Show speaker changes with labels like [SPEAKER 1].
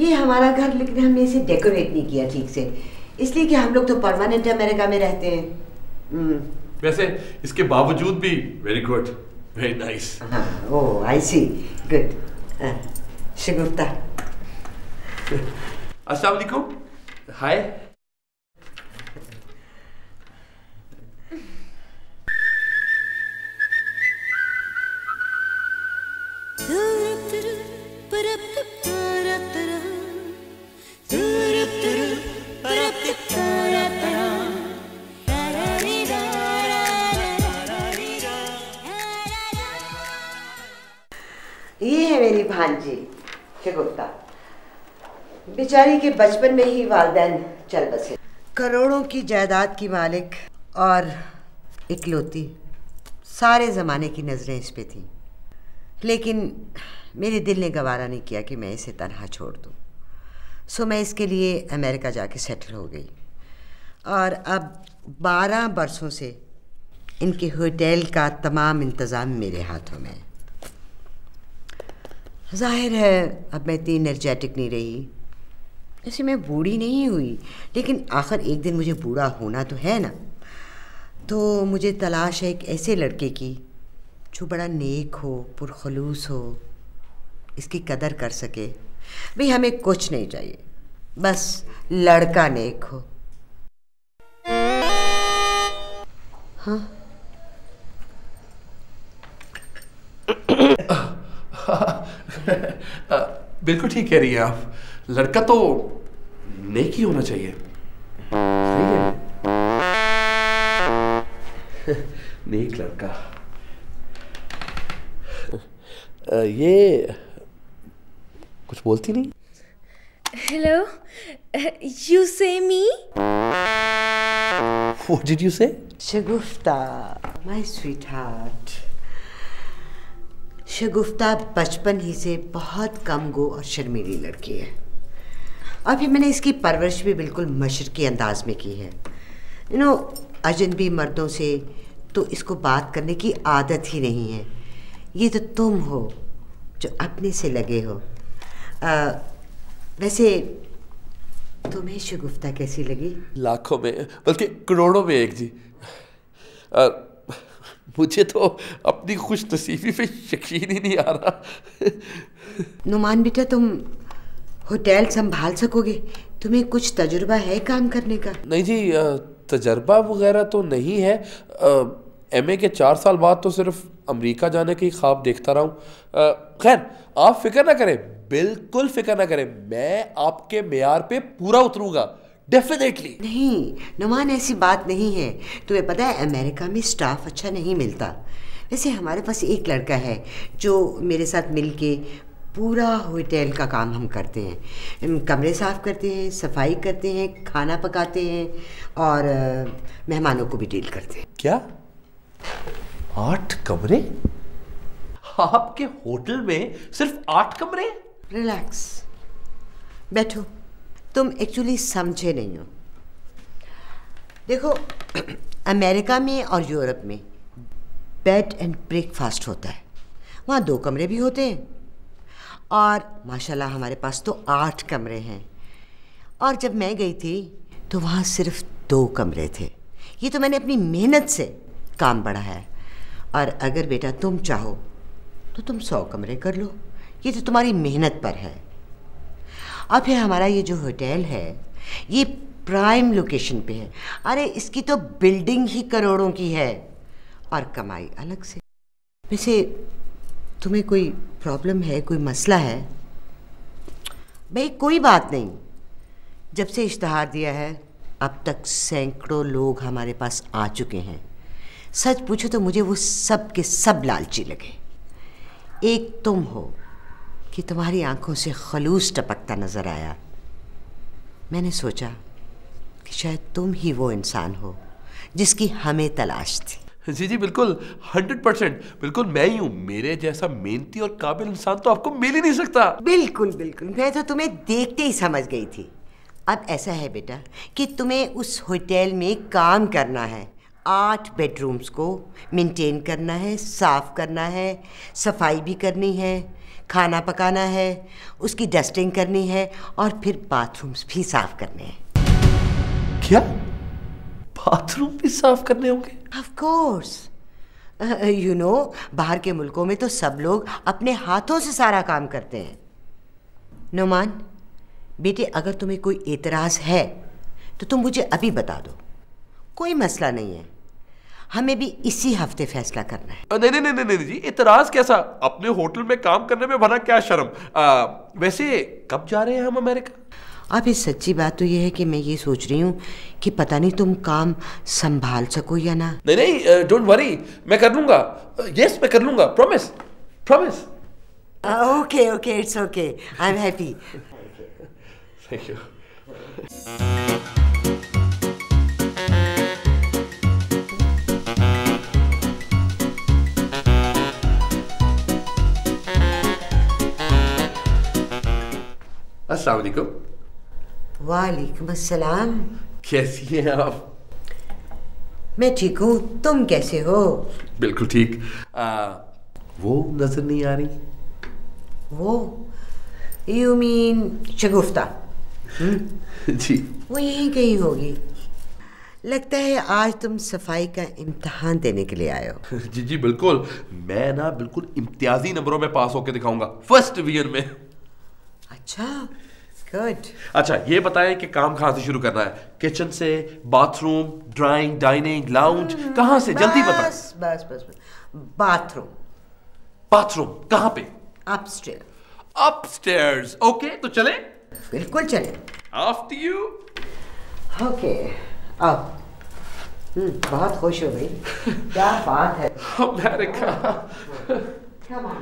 [SPEAKER 1] ये हमारा घर, लेकिन हमने इसे डेकोरेट नहीं किया ठीक से, इसलिए कि हम लोग तो परमानेंट अमेरिका में रहते हैं।
[SPEAKER 2] वैसे इसके बावजूद भी वेरी गुड, वेरी नाइस।
[SPEAKER 1] ओह आई सी, गुड। शगुफ्ता।
[SPEAKER 2] अस्सलाम वालेकुम। हाय।
[SPEAKER 1] ये है मेरी भांजी शगुफ्ता। बेचारी के बचपन में ही वालिदैन चल बसे, करोड़ों की जायदाद की मालिक और इकलौती। सारे ज़माने की नज़रें इस पे थी, लेकिन मेरे दिल ने गवारा नहीं किया कि मैं इसे तन्हा छोड़ दूँ। सो मैं इसके लिए अमेरिका जाके सेटल हो गई और अब 12 बरसों से इनके होटल का तमाम इंतज़ाम मेरे हाथों में है। जाहिर है अब मैं इतनी एनर्जेटिक नहीं रही, ऐसे मैं बूढ़ी नहीं हुई, लेकिन आखिर एक दिन मुझे बूढ़ा होना तो है ना। तो मुझे तलाश है एक ऐसे लड़के की जो बड़ा नेक हो, पुरखलूस हो, इसकी कदर कर सके। भाई हमें कुछ नहीं चाहिए, बस लड़का नेक हो। हाँ
[SPEAKER 2] बिल्कुल ठीक कह रही है आप, लड़का तो नेक ही होना चाहिए। सही है। नेक लड़का। ये कुछ बोलती नहीं।
[SPEAKER 3] Hello, you say me?
[SPEAKER 2] What did you say?
[SPEAKER 1] Shagufta, my sweet heart. Shagufta बचपन ही से बहुत कम गो और शर्मीली लड़की है, और फिर मैंने इसकी परवरिश भी बिल्कुल मशरकी अंदाज में की है। अजनबी मर्दों से तो इसको बात करने की आदत ही नहीं है। ये तो तुम हो जो अपने से लगे हो। वैसे तुम्हें शगुफ्ता कैसी लगी?
[SPEAKER 2] लाखों में, बल्कि करोड़ों में एक जी। मुझे तो अपनी खुश नसीबी पे यकीन ही नहीं आ रहा।
[SPEAKER 1] नुमान बेटा, तुम होटल संभाल सकोगे? तुम्हें कुछ तजुर्बा है काम करने का?
[SPEAKER 2] नहीं जी, तजर्बा वगैरह तो नहीं है। एमए के 4 साल बाद तो सिर्फ अमेरिका जाने के ही ख्वाब देखता रहा हूँ। खैर आप फिक्र ना करें, बिल्कुल फिक्र ना करें, मैं आपके मेयार पे पूरा उतरूंगा, डेफिनेटली।
[SPEAKER 1] नहीं नुमान, ऐसी बात नहीं है। तुम्हें पता है अमेरिका में स्टाफ अच्छा नहीं मिलता। वैसे हमारे पास एक लड़का है जो मेरे साथ मिलके पूरा होटल का काम हम करते हैं। कमरे साफ़ करते हैं, सफाई करते हैं, खाना पकाते हैं और मेहमानों को भी डील करते हैं।
[SPEAKER 2] क्या 8 कमरे? आपके होटल में सिर्फ 8 कमरे?
[SPEAKER 1] रिलैक्स, बैठो। तुम एक्चुअली समझे नहीं हो। देखो अमेरिका में और यूरोप में बेड एंड ब्रेकफास्ट होता है, वहाँ 2 कमरे भी होते हैं, और माशाल्लाह हमारे पास तो 8 कमरे हैं। और जब मैं गई थी तो वहाँ सिर्फ 2 कमरे थे। ये तो मैंने अपनी मेहनत से काम बढ़ाया है, और अगर बेटा तुम चाहो तो तुम 100 कमरे कर लो, ये तो तुम्हारी मेहनत पर है। और फिर हमारा ये जो होटल है ये प्राइम लोकेशन पे है। अरे इसकी तो बिल्डिंग ही करोड़ों की है, और कमाई अलग से। वैसे तुम्हें कोई प्रॉब्लम है, कोई मसला है? भाई कोई बात नहीं, जब से इश्तहार दिया है अब तक सैकड़ों लोग हमारे पास आ चुके हैं। सच पूछो तो मुझे वो सब के सब लालची लगे। एक तुम हो कि तुम्हारी आंखों से खलूस टपकता नजर आया। मैंने सोचा कि शायद तुम ही वो इंसान हो जिसकी हमें तलाश थी।
[SPEAKER 2] जी जी बिल्कुल, 100%, बिल्कुल मैं ही हूँ। मेरे जैसा मेहनती और काबिल इंसान तो आपको मिल ही नहीं सकता।
[SPEAKER 1] बिल्कुल बिल्कुल, मैं तो तुम्हें देखते ही समझ गई थी। अब ऐसा है बेटा कि तुम्हें उस होटल में काम करना है, 8 बेडरूम्स को मेंटेन करना है, साफ करना है, सफाई भी करनी है, खाना पकाना है, उसकी डस्टिंग करनी है और फिर बाथरूम्स भी साफ करने हैं।
[SPEAKER 2] क्या? बाथरूम भी साफ करने होंगे?
[SPEAKER 1] Of course. यू नो, बाहर के मुल्कों में तो सब लोग अपने हाथों से सारा काम करते हैं। नुमान बेटे, अगर तुम्हें कोई एतराज़ है तो तुम मुझे अभी बता दो, कोई मसला नहीं है। हमें भी इसी हफ्ते फैसला करना है।
[SPEAKER 2] नहीं नहीं नहीं नहीं जी, इतराज कैसा? अपने होटल में काम करने में भला क्या शर्म। वैसे कब जा रहे हैं हम अमेरिका?
[SPEAKER 1] अभी सच्ची बात तो ये है कि मैं ये सोच रही हूँ कि पता नहीं तुम काम संभाल सको या ना।
[SPEAKER 2] नहीं नहीं, डोंट वरी, मैं कर लूंगा। यस, मैं कर लूंगा, promise promise.
[SPEAKER 1] Okay okay, it's okay, I am happy.
[SPEAKER 2] Thank you. अस्सलाम वालेकुम।
[SPEAKER 1] वालेकुम अस्सलाम।
[SPEAKER 2] कैसी हैं आप?
[SPEAKER 1] मैं ठीक हूँ, तुम कैसे हो?
[SPEAKER 2] बिल्कुल ठीक। वो नजर नहीं आ रही?
[SPEAKER 1] वो यू मीन शगुफ्ता?
[SPEAKER 2] जी।
[SPEAKER 1] वो यहीं कहीं होगी। लगता है आज तुम सफाई का इम्तिहान देने के लिए आए हो।
[SPEAKER 2] जी जी बिल्कुल, मैं ना बिल्कुल इम्तियाजी नंबरों में पास होकर दिखाऊंगा, फर्स्ट डिवीजन में।
[SPEAKER 1] अच्छा, गुड।
[SPEAKER 2] अच्छा ये बताएं कि काम कहाँ से शुरू करना है? किचन से, बाथरूम, ड्राइंग, डाइनिंग, लाउंज, कहाँ से? जल्दी बताएं।
[SPEAKER 1] बस बस बस बस। बाथरूम।
[SPEAKER 2] बाथरूम कहाँ पे?
[SPEAKER 1] अपस्टेयर।
[SPEAKER 2] अपस्टेयर्स। ओके, तो चले?
[SPEAKER 1] बिल्कुल चले।
[SPEAKER 2] After you.
[SPEAKER 1] ओके, आओ। बहुत खुश हो गई। क्या बात है।
[SPEAKER 2] अमेरिका।
[SPEAKER 1] Come on.